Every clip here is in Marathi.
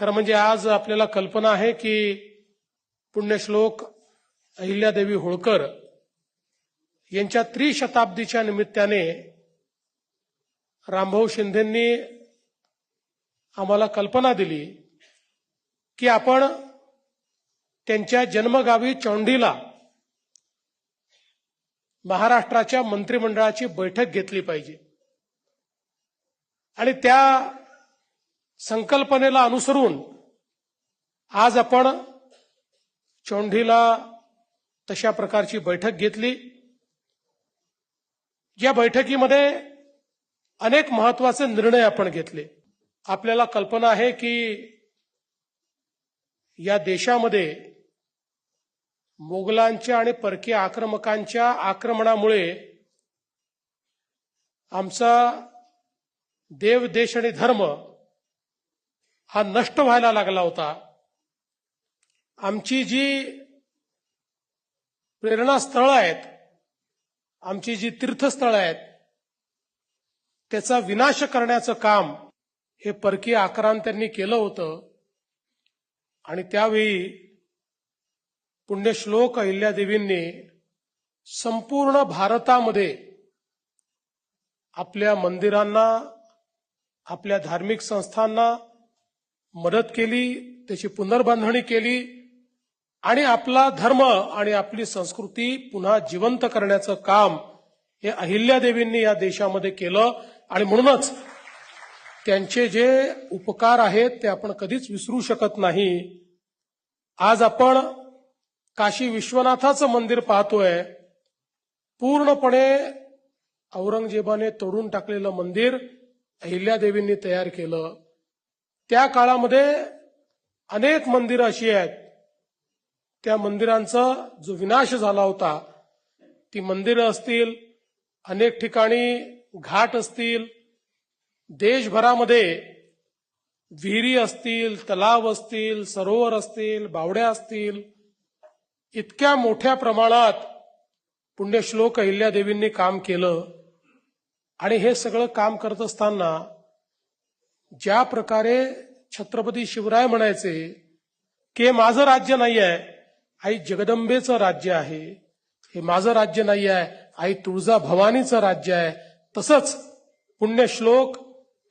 खरं म्हणजे आज आपल्याला कल्पना आहे की पुण्यश्लोक अहिल्यादेवी होळकर यांच्या त्रिशताब्दीच्या निमित्ताने रामभाऊ शिंदेंनी आम्हाला कल्पना दिली की आपण त्यांच्या जन्मगावी चौंडीला महाराष्ट्राच्या मंत्रिमंडळाची बैठक घेतली पाहिजे आणि त्या संकल्पनेला अनुसरून आज आपण चौंडीला तशा प्रकारची बैठक घेतली। या बैठकीमध्ये अनेक महत्त्वाचे निर्णय आपण घेतले। आपल्याला कल्पना आहे की या देशामध्ये मोगलांच्या आणि परकीय आक्रमकांच्या आक्रमणामुळे आमचा देव, देश आणि धर्म हा नष्ट व्हायला लागला होता। आमची जी प्रेरणास्थळं आहेत, आमची जी तीर्थस्थळं आहेत, त्याचा विनाश करण्याचं काम हे परकीय आक्रांत्यांनी केलं होतं आणि त्यावेळी पुण्यश्लोक अहिल्यादेवींनी संपूर्ण भारतामध्ये आपल्या मंदिरांना, आपल्या धार्मिक संस्थांना मदत केली, त्याची पुनर्बांधणी केली आणि आपला धर्म आणि आपली संस्कृती पुन्हा जिवंत करण्याचं काम हे अहिल्यादेवींनी या देशामध्ये केलं आणि म्हणूनच त्यांचे जे उपकार आहेत ते आपण कधीच विसरू शकत नाही। आज आपण काशी विश्वनाथाचं मंदिर पाहतोय, पूर्णपणे औरंगजेबाने तोडून टाकलेलं मंदिर अहिल्यादेवींनी तयार केलं। त्या काळामध्ये अनेक मंदिरं अशी आहेत, त्या मंदिरांचा जो विनाश झाला होता, ती मंदिरं असतील, अनेक ठिकाणी घाट असतील, देशभरामध्ये विहिरी असतील, तलाव असतील, सरोवर असतील, बावड्या असतील, इतक्या मोठ्या प्रमाणात पुण्यश्लोक अहिल्यादेवींनी काम केलं आणि हे सगळं काम करत असताना ज्या प्रकारे छत्रपती शिवराय म्हणायचे की हे माझं राज्य नाही आहे, आई जगदंबेचं राज्य आहे, हे माझं राज्य नाही आहे, आई तुळजा भवानीचं राज्य आहे, तसंच पुण्यश्लोक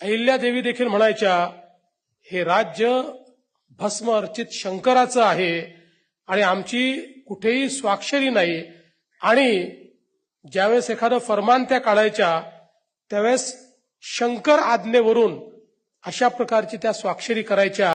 अहिल्यादेवी देखील म्हणायच्या हे राज्य भस्म अर्चित शंकराचं आहे आणि आमची कुठेही स्वाक्षरी नाही। आणि ज्यावेळेस एखादं फरमान त्या काढायच्या त्यावेळेस शंकर आज्ञेवरून अशा प्रकारची त्या स्वाक्षरी करायच्या।